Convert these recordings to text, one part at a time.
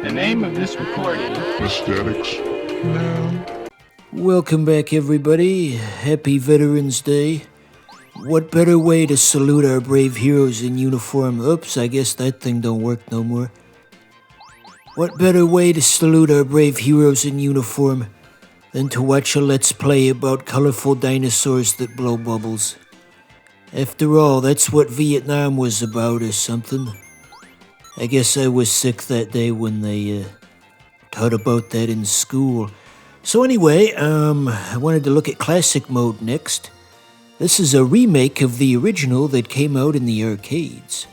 The name of this recording. Aesthetics. No. Welcome back, everybody. Happy Veterans Day. What better way to salute our brave heroes in uniform? Oops, I guess that thing don't work no more. What better way to salute our brave heroes in uniform than to watch a Let's Play about colorful dinosaurs that blow bubbles? After all, that's what Vietnam was about or something. I guess I was sick that day when they taught about that in school. So anyway, I wanted to look at Classic Mode next. This is a remake of the original that came out in the arcades.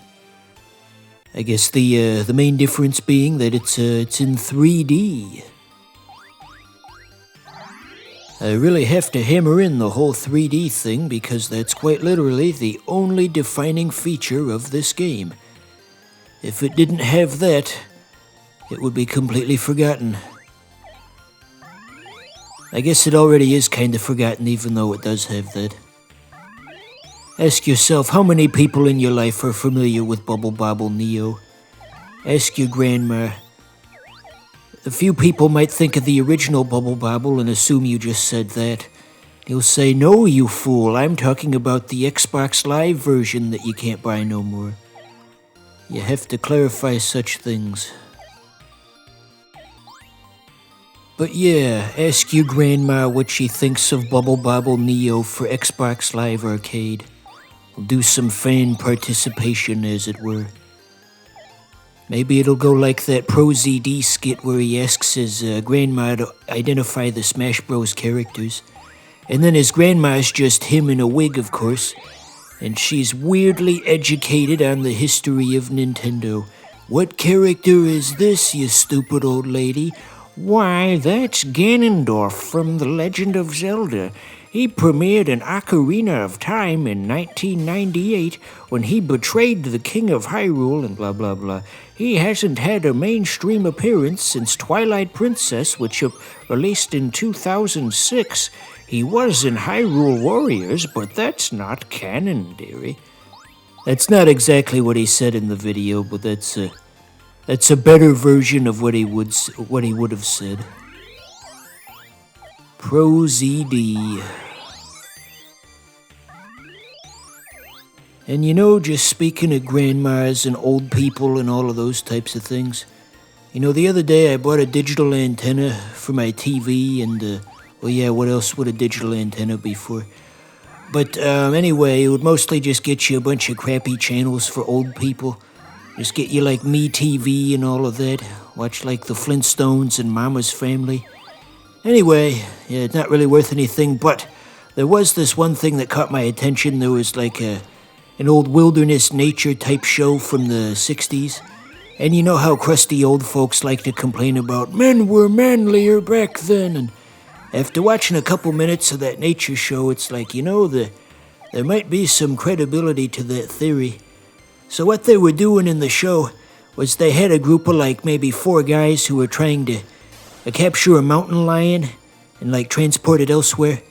I guess the main difference being that it's in 3D. I really have to hammer in the whole 3D thing because that's quite literally the only defining feature of this game. If it didn't have that, it would be completely forgotten. I guess it already is kind of forgotten even though it does have that. Ask yourself how many people in your life are familiar with Bubble Bobble Neo. Ask your grandma. A few people might think of the original Bubble Bobble and assume you just said that. You'll say, "No, you fool, I'm talking about the Xbox Live version that you can't buy no more." You have to clarify such things. But yeah, ask your grandma what she thinks of Bubble Bobble Neo for Xbox Live Arcade. We'll do some fan participation, as it were. Maybe it'll go like that Pro ZD skit where he asks his grandma to identify the Smash Bros. Characters. And then his grandma's just him in a wig, of course. And she's weirdly educated on the history of Nintendo. "What character is this, you stupid old lady?" "Why, that's Ganondorf from The Legend of Zelda. He premiered in Ocarina of Time in 1998 when he betrayed the King of Hyrule and blah blah blah. He hasn't had a mainstream appearance since Twilight Princess, which released in 2006. He was in Hyrule Warriors, but that's not canon, dearie." That's not exactly what he said in the video, but that's a better version of what he would have said. Pro ZD. And you know, just speaking of grandmas and old people and all of those types of things, you know, the other day I bought a digital antenna for my TV and, well, yeah, what else would a digital antenna be for? But anyway, it would mostly just get you a bunch of crappy channels for old people. Just get you like Me TV and all of that. Watch like the Flintstones and Mama's Family. Anyway, yeah, it's not really worth anything, but there was this one thing that caught my attention. There was like an old wilderness nature type show from the 60s. And you know how crusty old folks like to complain about men were manlier back then. And after watching a couple minutes of that nature show, it's like, you know, there might be some credibility to that theory. So what they were doing in the show was they had a group of like maybe 4 guys who were trying to capture a mountain lion and like transport it elsewhere.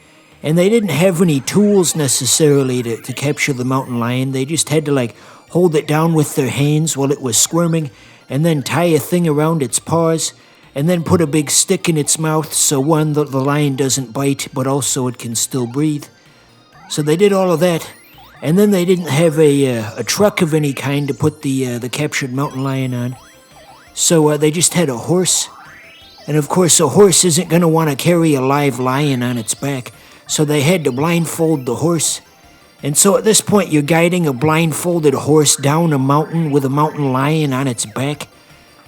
And they didn't have any tools necessarily to capture the mountain lion. They just had to like hold it down with their hands while it was squirming and then tie a thing around its paws and then put a big stick in its mouth so one, the lion doesn't bite, but also it can still breathe. So they did all of that. And then they didn't have a truck of any kind to put the captured mountain lion on. So they just had a horse. And of course, a horse isn't going to want to carry a live lion on its back. So they had to blindfold the horse. And so at this point, you're guiding a blindfolded horse down a mountain with a mountain lion on its back.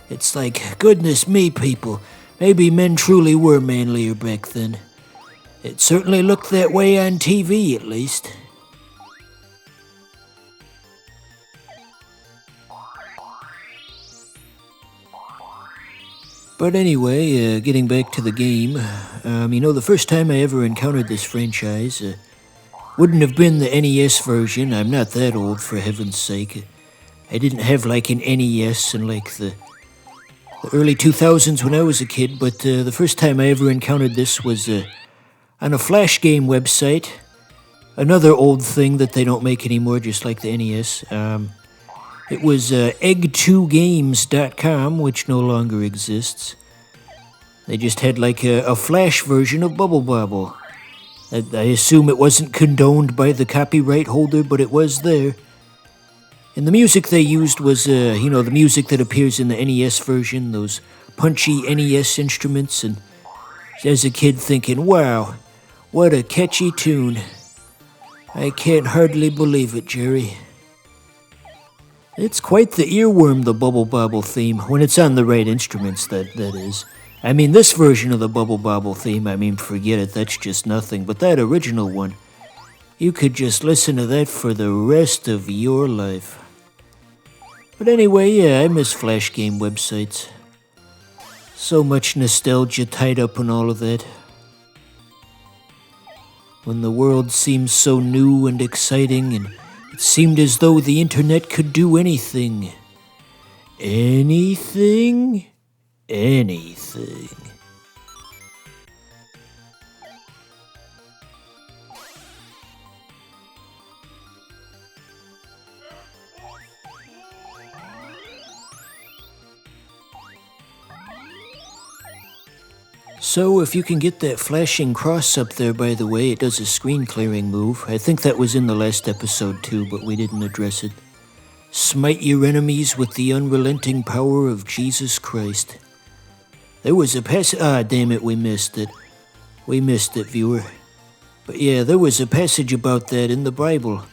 It's like, goodness me, people. Maybe men truly were manlier back then. It certainly looked that way on TV, at least. But anyway, getting back to the game, you know, the first time I ever encountered this franchise wouldn't have been the NES version. I'm not that old, for heaven's sake. I didn't have like an NES in like the early 2000s when I was a kid, but the first time I ever encountered this was on a Flash game website. Another old thing that they don't make anymore, just like the NES. It was egg2games.com, which no longer exists. They just had like a flash version of Bubble Bobble. I assume it wasn't condoned by the copyright holder, but it was there. And the music they used was, the music that appears in the NES version, those punchy NES instruments, and as a kid thinking, wow, what a catchy tune. I can't hardly believe it, Jerry. It's quite the earworm, the Bubble Bobble theme, when it's on the right instruments, that is. I mean, this version of the Bubble Bobble theme, forget it, that's just nothing. But that original one, you could just listen to that for the rest of your life. But anyway, yeah, I miss Flash game websites. So much nostalgia tied up in all of that. When the world seemed so new and exciting, and it seemed as though the internet could do anything. Anything? Anything. So, if you can get that flashing cross up there, by the way, it does a screen clearing move. I think that was in the last episode too, but we didn't address it. Smite your enemies with the unrelenting power of Jesus Christ. There was a damn it, we missed it. We missed it, viewer. But yeah, there was a passage about that in the Bible.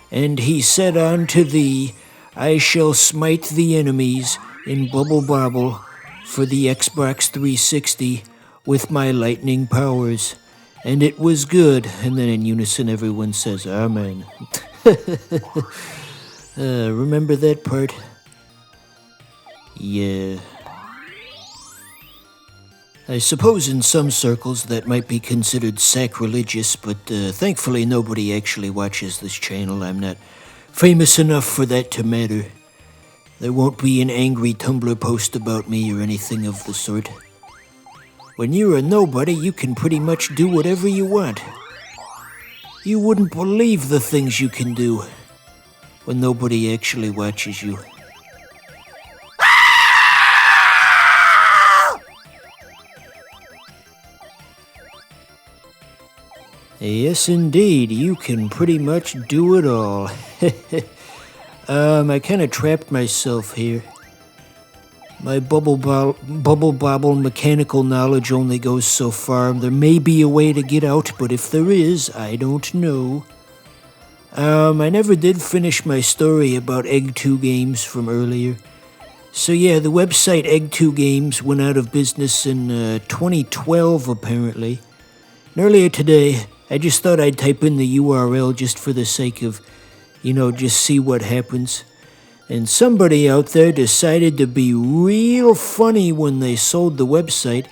And he said unto thee, I shall smite the enemies in Bubble Bobble for the Xbox 360 with my lightning powers. And it was good. And then in unison everyone says, Amen. Remember that part? Yeah. I suppose in some circles that might be considered sacrilegious, but thankfully nobody actually watches this channel. I'm not famous enough for that to matter. There won't be an angry Tumblr post about me or anything of the sort. When you're a nobody, you can pretty much do whatever you want. You wouldn't believe the things you can do when nobody actually watches you. Yes, indeed, you can pretty much do it all. I kind of trapped myself here. My Bubble Bobble mechanical knowledge only goes so far. There may be a way to get out, but if there is, I don't know. I never did finish my story about Egg2 Games from earlier. So yeah, the website Egg2 Games went out of business in 2012, apparently. And earlier today, I just thought I'd type in the URL just for the sake of, just see what happens. And somebody out there decided to be real funny when they sold the website.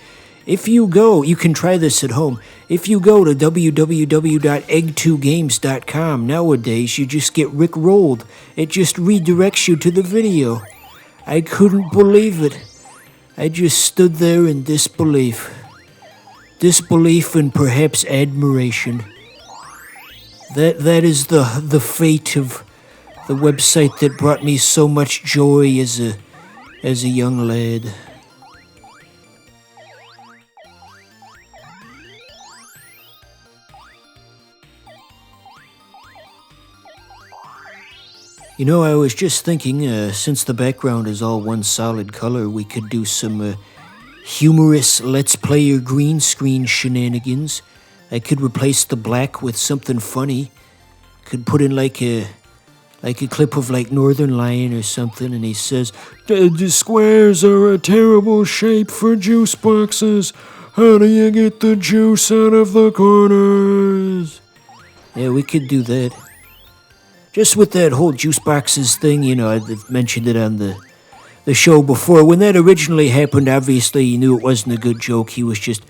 If you can try this at home. If you go to www.egg2games.com nowadays, you just get rickrolled. It just redirects you to the video. I couldn't believe it. I just stood there in disbelief. Disbelief and perhaps admiration. That is the fate of the website that brought me so much joy as a young lad. I was just thinking, since the background is all one solid color, we could do some humorous Let's Player green screen shenanigans. I could replace the black with something funny. Could put in like a clip of like Northern Lion or something, and he says, the squares are a terrible shape for juice boxes. How do you get the juice out of the corners? Yeah, we could do that. Just with that whole juice boxes thing, I've mentioned it on the show before. When that originally happened, obviously he knew it wasn't a good joke. He was just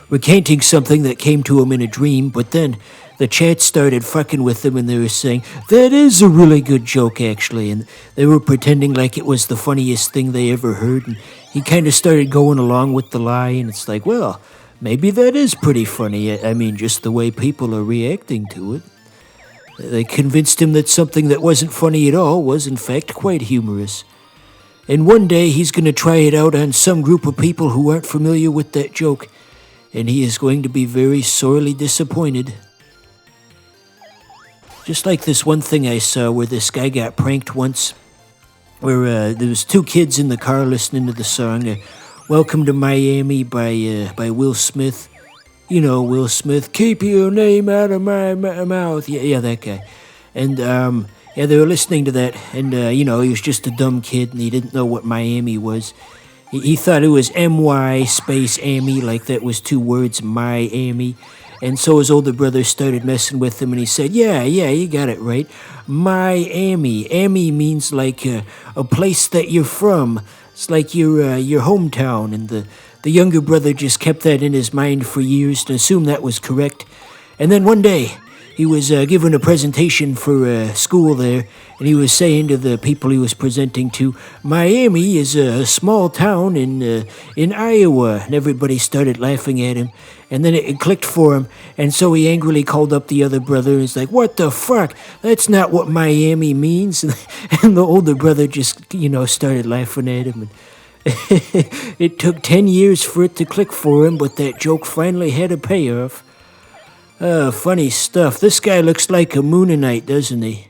recanting something that came to him in a dream. But then the chat started fucking with him, and they were saying, that is a really good joke, actually. And they were pretending like it was the funniest thing they ever heard. And he kind of started going along with the lie, and it's like, well, maybe that is pretty funny. I mean, just the way people are reacting to it. They convinced him that something that wasn't funny at all was, in fact, quite humorous. And one day he's going to try it out on some group of people who aren't familiar with that joke, and he is going to be very sorely disappointed. Just like this one thing I saw where this guy got pranked once, where there was two kids in the car listening to the song Welcome to Miami by Will Smith. You know, Will Smith, keep your name out of my mouth. Yeah, that guy. And, yeah, they were listening to that, and, he was just a dumb kid, and he didn't know what Miami was. He thought it was M-Y space Amy, like that was two words, Miami. And so his older brother started messing with him, and he said, yeah, you got it right. Miami. Amy means like a place that you're from. It's like your hometown, and the younger brother just kept that in his mind for years and assumed that was correct. And then one day, he was giving a presentation for school there, and he was saying to the people he was presenting to, Miami is a small town in Iowa. And everybody started laughing at him. And then it clicked for him, and so he angrily called up the other brother, and he's like, what the fuck? That's not what Miami means. And the older brother just, started laughing at him. And it took 10 years for it to click for him, but that joke finally had a payoff. Funny stuff. This guy looks like a Moonanite, doesn't he?